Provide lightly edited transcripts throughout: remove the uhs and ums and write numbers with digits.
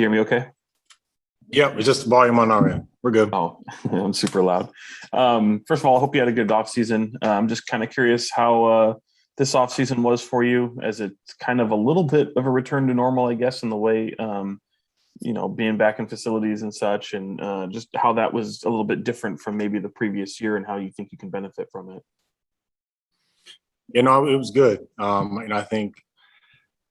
hear me okay? Yep, it's just volume on our end. We're good. Oh, I'm super loud. First of all, I hope you had a good offseason. I'm just kind of curious how this offseason was for you, as it's kind of a little bit of a return to normal, I guess, in the way, being back in facilities and such, and just how that was a little bit different from maybe the previous year and how you think you can benefit from it. It was good. I think,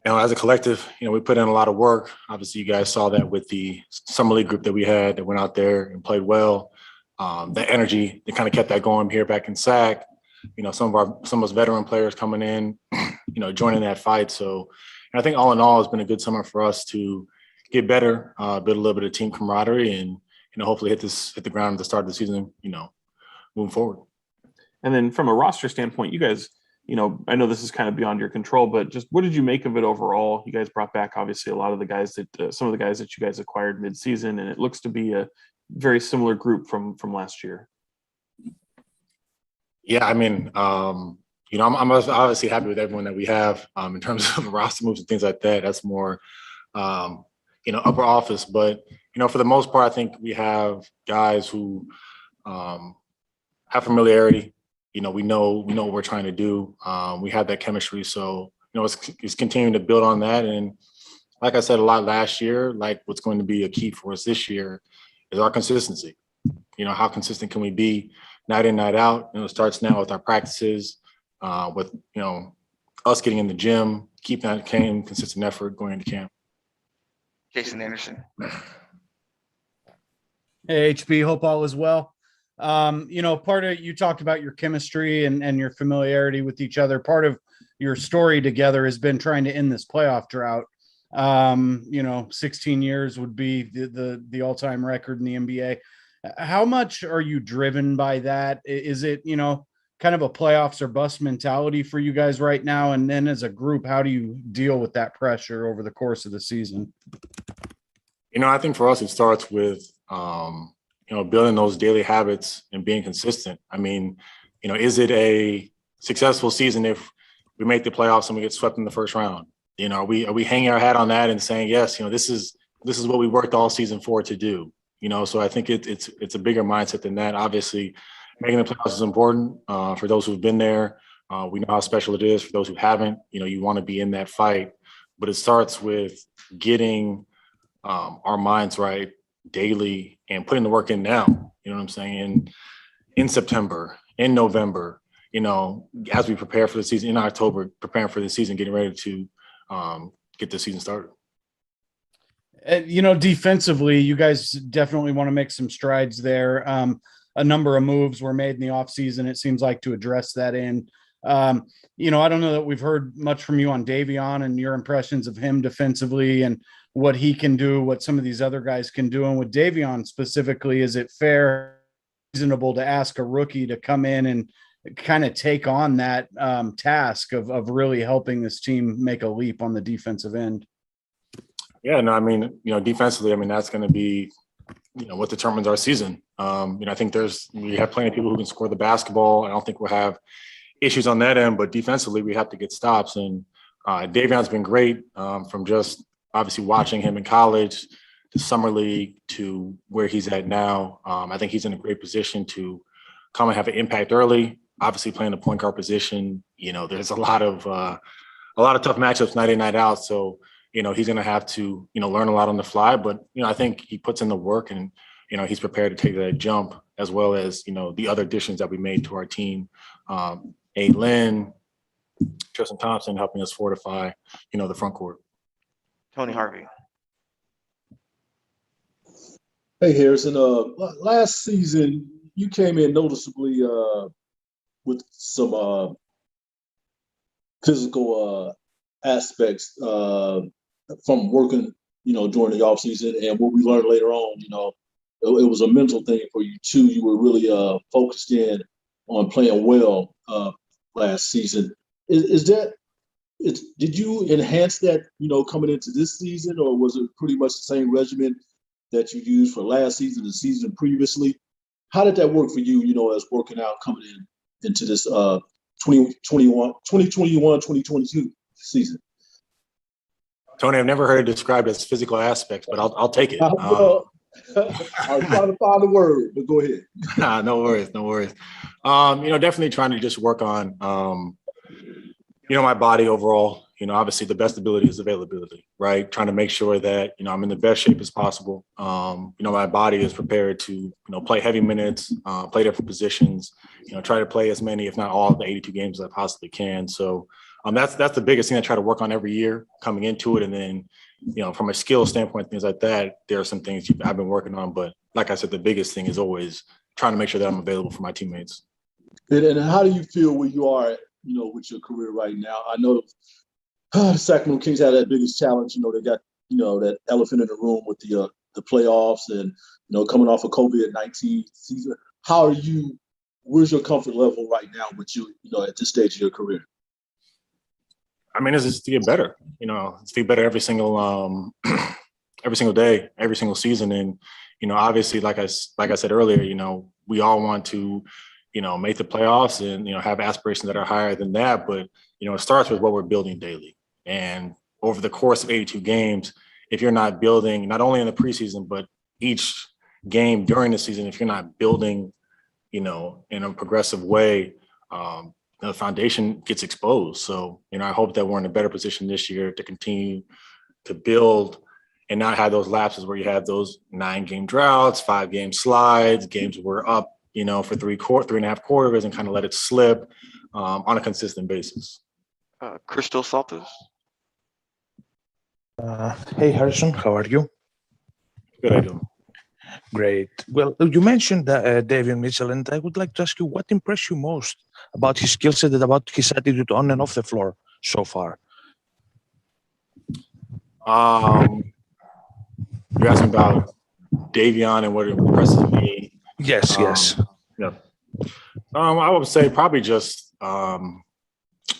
as a collective, we put in a lot of work. Obviously, you guys saw that with the summer league group that we had that went out there and played well. That energy, they kind of kept that going here back in SAC. Some of us veteran players coming in, joining that fight. So I think all in all, it's been a good summer for us to get better, build a little bit of team camaraderie, and hopefully hit the ground at the start of the season. Moving forward. And then from a roster standpoint, you guys, I know this is kind of beyond your control, but just what did you make of it overall? You guys brought back obviously a lot of the guys that some of the guys that you guys acquired mid-season, and it looks to be a very similar group from last year. Yeah, I'm obviously happy with everyone that we have in terms of roster moves and things like that. That's more, upper office. But, for the most part, I think we have guys who have familiarity. We know what we're trying to do. We have that chemistry. So, it's continuing to build on that. And like I said a lot last year, like what's going to be a key for us this year is our consistency. How consistent can we be night in, night out? It starts now with our practices, with, us getting in the gym, keeping that consistent effort going into camp. Jason Anderson. Hey, HB, hope all is well. Part of, you talked about your chemistry and your familiarity with each other. Part of your story together has been trying to end this playoff drought. 16 years would be the all-time record in the NBA. How much are you driven by that? Is it, kind of a playoffs or bust mentality for you guys right now? And then as a group, how do you deal with that pressure over the course of the season? I think for us, it starts with, building those daily habits and being consistent. Is it a successful season if we make the playoffs and we get swept in the first round? Are we hanging our hat on that and saying, yes, this is what we worked all season for to do? So I think it's a bigger mindset than that. Obviously, making the playoffs is important for those who've been there. We know how special it is for those who haven't. You want to be in that fight, but it starts with getting our minds right daily and putting the work in now. You know what I'm saying? In September, in November, as we prepare for the season, in October, preparing for the season, getting ready to get the season started. Defensively, you guys definitely want to make some strides there. A number of moves were made in the offseason, it seems like, to address that end. I don't know that we've heard much from you on Davion and your impressions of him defensively and what he can do, what some of these other guys can do. And with Davion specifically, is it fair, reasonable to ask a rookie to come in and kind of take on that task of really helping this team make a leap on the defensive end? Yeah, no, defensively, that's going to be, what determines our season. I think we have plenty of people who can score the basketball. I don't think we'll have issues on that end, but defensively, we have to get stops. And Davion's been great from just obviously watching him in college, to summer league, to where he's at now. I think he's in a great position to come and have an impact early. Obviously, playing the point guard position, there's a lot of tough matchups night in, night out. So, he's going to have to, learn a lot on the fly. But, I think he puts in the work and, he's prepared to take that jump, as well as, the other additions that we made to our team. Lynn, Tristan Thompson helping us fortify, the front court. Tony Harvey. Hey, Harrison. Last season, you came in noticeably with some physical aspects from working, during the offseason. And what we learned later on, it was a mental thing for you too. You were really focused in on playing well last season. Did you enhance that, coming into this season, or was it pretty much the same regimen that you used for last season, the season previously? How did that work for you, as working out coming into this 2021, 2022 season? Tony, I've never heard it described as physical aspects, but I'll take it. Well, I was trying to find the word, but go ahead. No worries, no worries. Definitely trying to just work on, my body overall. Obviously the best ability is availability, right? Trying to make sure that, I'm in the best shape as possible. My body is prepared to, play heavy minutes, play different positions, try to play as many, if not all of the 82 games as I possibly can. So that's the biggest thing I try to work on every year coming into it. And then, from a skill standpoint, things like that, there are some things I've been working on. But like I said, the biggest thing is always trying to make sure that I'm available for my teammates. And how do you feel where you are, with your career right now? I know the Sacramento Kings had that biggest challenge. They got, that elephant in the room with the playoffs and, coming off of COVID-19 season. Where's your comfort level right now with you, at this stage of your career? I mean, it's just to get better, it's to get better every single day, every single season. And, obviously, like I said earlier, we all want to, make the playoffs and, have aspirations that are higher than that. But, it starts with what we're building daily. And over the course of 82 games, if you're not building, not only in the preseason, but each game during the season, if you're not building, in a progressive way, the foundation gets exposed. So, I hope that we're in a better position this year to continue to build and not have those lapses where you have those 9-game droughts, 5-game slides, games where we're up, for 3.5 quarters and kind of let it slip on a consistent basis. Crystal Saltos. Hey, Harrison, how are you? Good, I do. Great. Well, you mentioned Davion Mitchell, and I would like to ask you what impressed you most about his skill set and about his attitude on and off the floor so far. You're asking about Davion and what impresses me. Yes, yes. Yeah. I would say probably just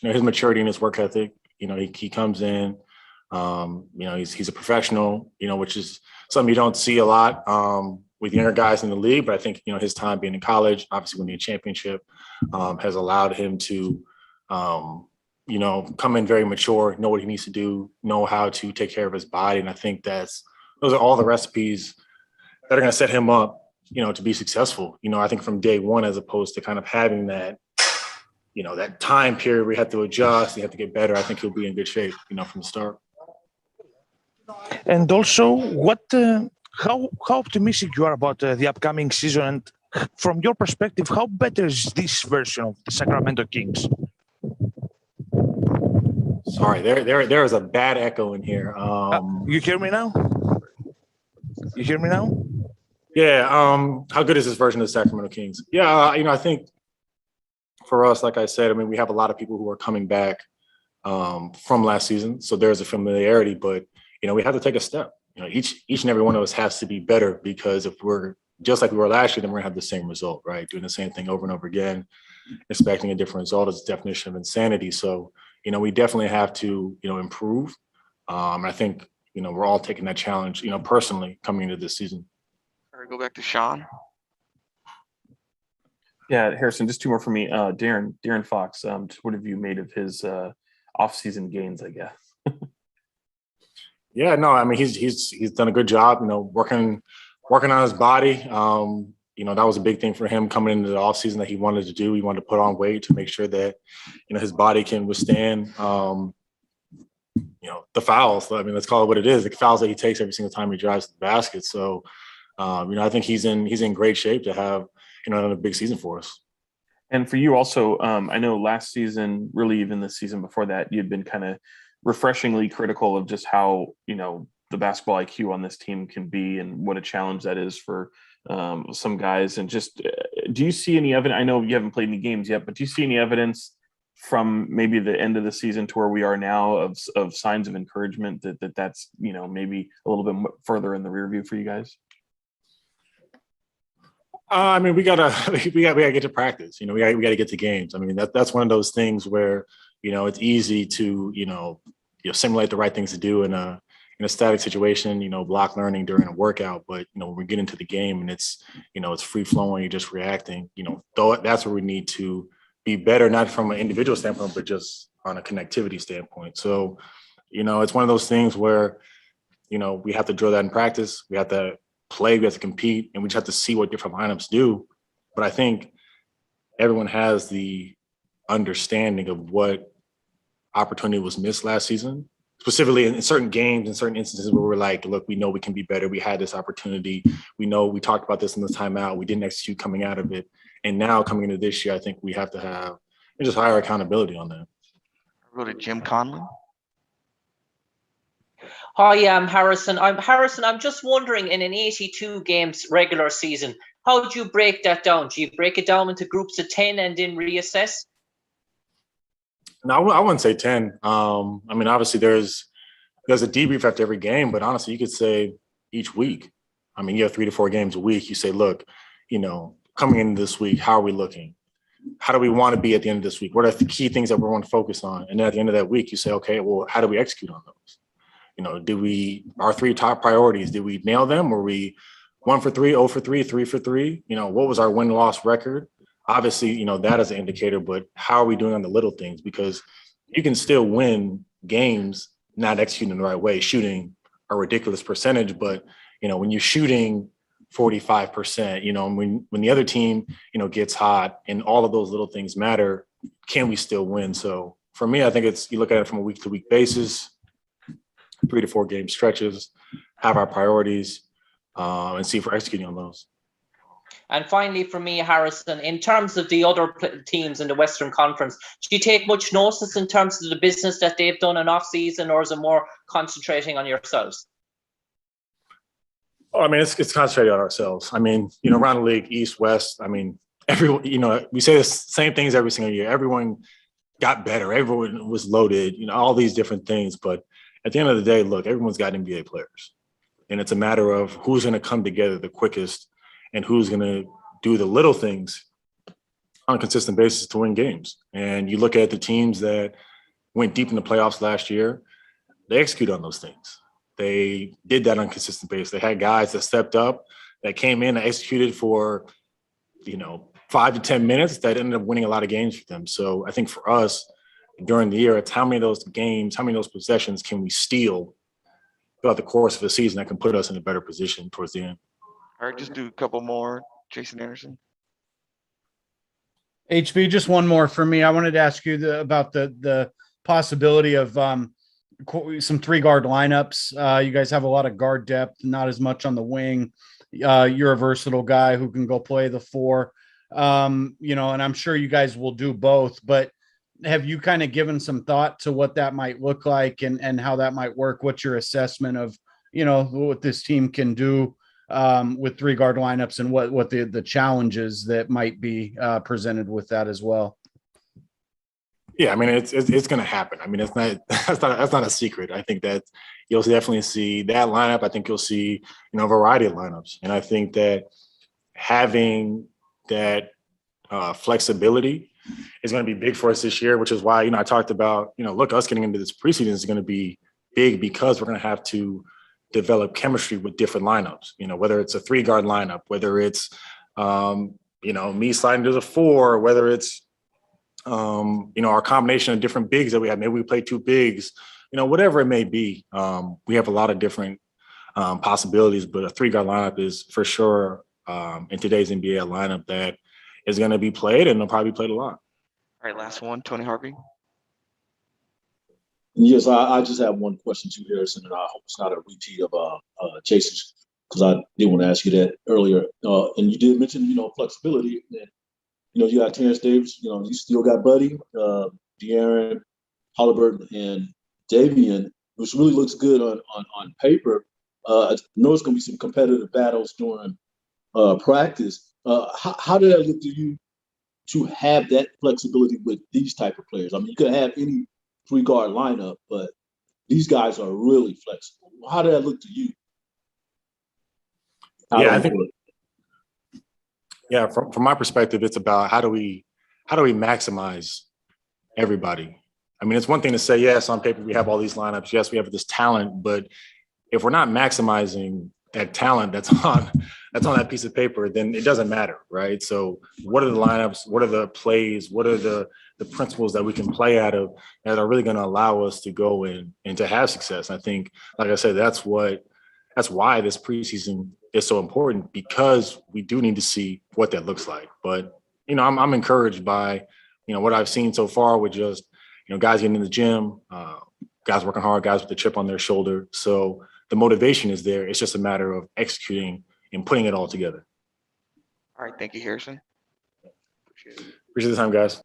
his maturity and his work ethic. He comes in. He's a professional. Which is something you don't see a lot with younger guys in the league. But I think his time being in college, obviously winning a championship, has allowed him to come in very mature, know what he needs to do, know how to take care of his body. And I think those are all the recipes that are going to set him up, to be successful. I think from day one, as opposed to kind of having that, that time period where you have to adjust, you have to get better. I think he'll be in good shape, from the start. And also, how optimistic you are about the upcoming season? And from your perspective, how better is this version of the Sacramento Kings? Sorry, there is a bad echo in here. You hear me now? You hear me now? Yeah. How good is this version of the Sacramento Kings? Yeah. I think for us, like I said, we have a lot of people who are coming back from last season. So there's a familiarity, but, we have to take a step. Each and every one of us has to be better, because if we're just like we were last year, then we're going to have the same result, right? Doing the same thing over and over again, expecting a different result is the definition of insanity. So, we definitely have to, improve. I think, we're all taking that challenge, personally coming into this season. All right, go back to Sean. Yeah, Harrison, just two more for me. Darren Fox, what have you made of his off-season gains, I guess? Yeah, no, he's done a good job, working on his body. That was a big thing for him coming into the offseason that he wanted to do. He wanted to put on weight to make sure that, his body can withstand, the fouls. Let's call it what it is, the fouls that he takes every single time he drives to the basket. So, I think he's in great shape to have, another big season for us. And for you also, I know last season, really even the season before that, you'd been kind of refreshingly critical of just how, the basketball IQ on this team can be and what a challenge that is for some guys. And just, do you see any evidence? I know you haven't played any games yet, but do you see any evidence from maybe the end of the season to where we are now of signs of encouragement that's, maybe a little bit further in the rear view for you guys? We gotta get to practice. We gotta get to games. That's one of those things where, it's easy to, simulate the right things to do in a static situation, block learning during a workout. But, when we get into the game and it's free flowing, you're just reacting, that's where we need to be better, not from an individual standpoint, but just on a connectivity standpoint. So, It's one of those things where, we have to drill that in practice. We have to play, we have to compete, and we just have to see what different lineups do. But I think everyone has the understanding of what opportunity was missed last season, specifically in certain games, in certain instances where we're like, look, we know we can be better. We had this opportunity. We know we talked about this in the timeout. We didn't execute coming out of it. And now coming into this year, I think we have to have just higher accountability on that. I'll go to Jim Conlon. Hi, I'm Harrison. I'm just wondering, in an 82 games regular season, how do you break that down? Do you break it down into groups of 10 and then reassess? No, I wouldn't say 10. Obviously there's a debrief after every game, but honestly, you could say each week. You have 3 to 4 games a week. You say, look, coming into this week, how are we looking? How do we want to be at the end of this week? What are the key things that we want to focus on? And then at the end of that week, you say, okay, well, how do we execute on those? Our 3 top priorities, did we nail them? Were we 1 for 3, 0 for 3, 3 for 3? What was our win-loss record? Obviously, that is an indicator, but how are we doing on the little things? Because you can still win games not executing the right way, shooting a ridiculous percentage. But, when you're shooting 45%, when the other team, gets hot and all of those little things matter, can we still win? So for me, I think you look at it from a week-to-week basis, 3 to 4 game stretches, have our priorities, and see if we're executing on those. And finally, for me, Harrison, in terms of the other teams in the Western Conference, do you take much notice in terms of the business that they've done in off-season, or is it more concentrating on yourselves? It's concentrated on ourselves. Around the league, East, West, everyone, we say the same things every single year. Everyone got better. Everyone was loaded, all these different things. But at the end of the day, look, everyone's got NBA players. And it's a matter of who's going to come together the quickest and who's going to do the little things on a consistent basis to win games. And you look at the teams that went deep in the playoffs last year, they execute on those things. They did that on a consistent basis. They had guys that stepped up, that came in and executed for, 5 to 10 minutes that ended up winning a lot of games for them. So I think for us during the year, it's how many of those games, how many of those possessions can we steal throughout the course of the season that can put us in a better position towards the end. All right, just do a couple more. Jason Anderson. HB, just one more for me. I wanted to ask you about the possibility of some 3-guard lineups. You guys have a lot of guard depth, not as much on the wing. You're a versatile guy who can go play the 4. And I'm sure you guys will do both, but have you kind of given some thought to what that might look like and how that might work? What's your assessment of, what this team can do with 3-guard lineups and what the challenges that might be presented with that as well? Yeah, it's going to happen. That's not a secret. I think that you'll definitely see that lineup. I think you'll see, a variety of lineups. And I think that having that flexibility is going to be big for us this year, which is why, I talked about, look, us getting into this preseason is going to be big because we're going to have to develop chemistry with different lineups, whether it's a 3-guard lineup, whether it's, me sliding to the 4, whether it's, our combination of different bigs that we have. Maybe we play 2 bigs, whatever it may be. We have a lot of different possibilities, but a 3-guard lineup is for sure in today's NBA a lineup that is going to be played and they'll probably be played a lot. All right, last one, Tony Harvey. Yes, I just have one question to Harrison, and I hope it's not a repeat of Jason's, because I did want to ask you that earlier. And you did mention, flexibility. And, you got Terrence Davis, you still got Buddy, De'Aaron, Halliburton, and Davion, which really looks good on paper. I know it's going to be some competitive battles during practice. How did that look to you to have that flexibility with these type of players? You could have any 3-guard lineup, but these guys are really flexible. How did that look to you? I think. Yeah, from my perspective, it's about how do we maximize everybody. It's one thing to say, yes, on paper we have all these lineups, yes, we have this talent, but if we're not maximizing that talent that's on that piece of paper, then it doesn't matter, right? So what are the lineups? What are the plays? What are the the principles that we can play out of that are really going to allow us to go and to have success. I think, like I said, that's why this preseason is so important, because we do need to see what that looks like. But, I'm encouraged by, what I've seen so far with just, guys getting in the gym, guys working hard, guys with the chip on their shoulder. So the motivation is there. It's just a matter of executing and putting it all together. All right. Thank you, Harrison. Appreciate the time, guys.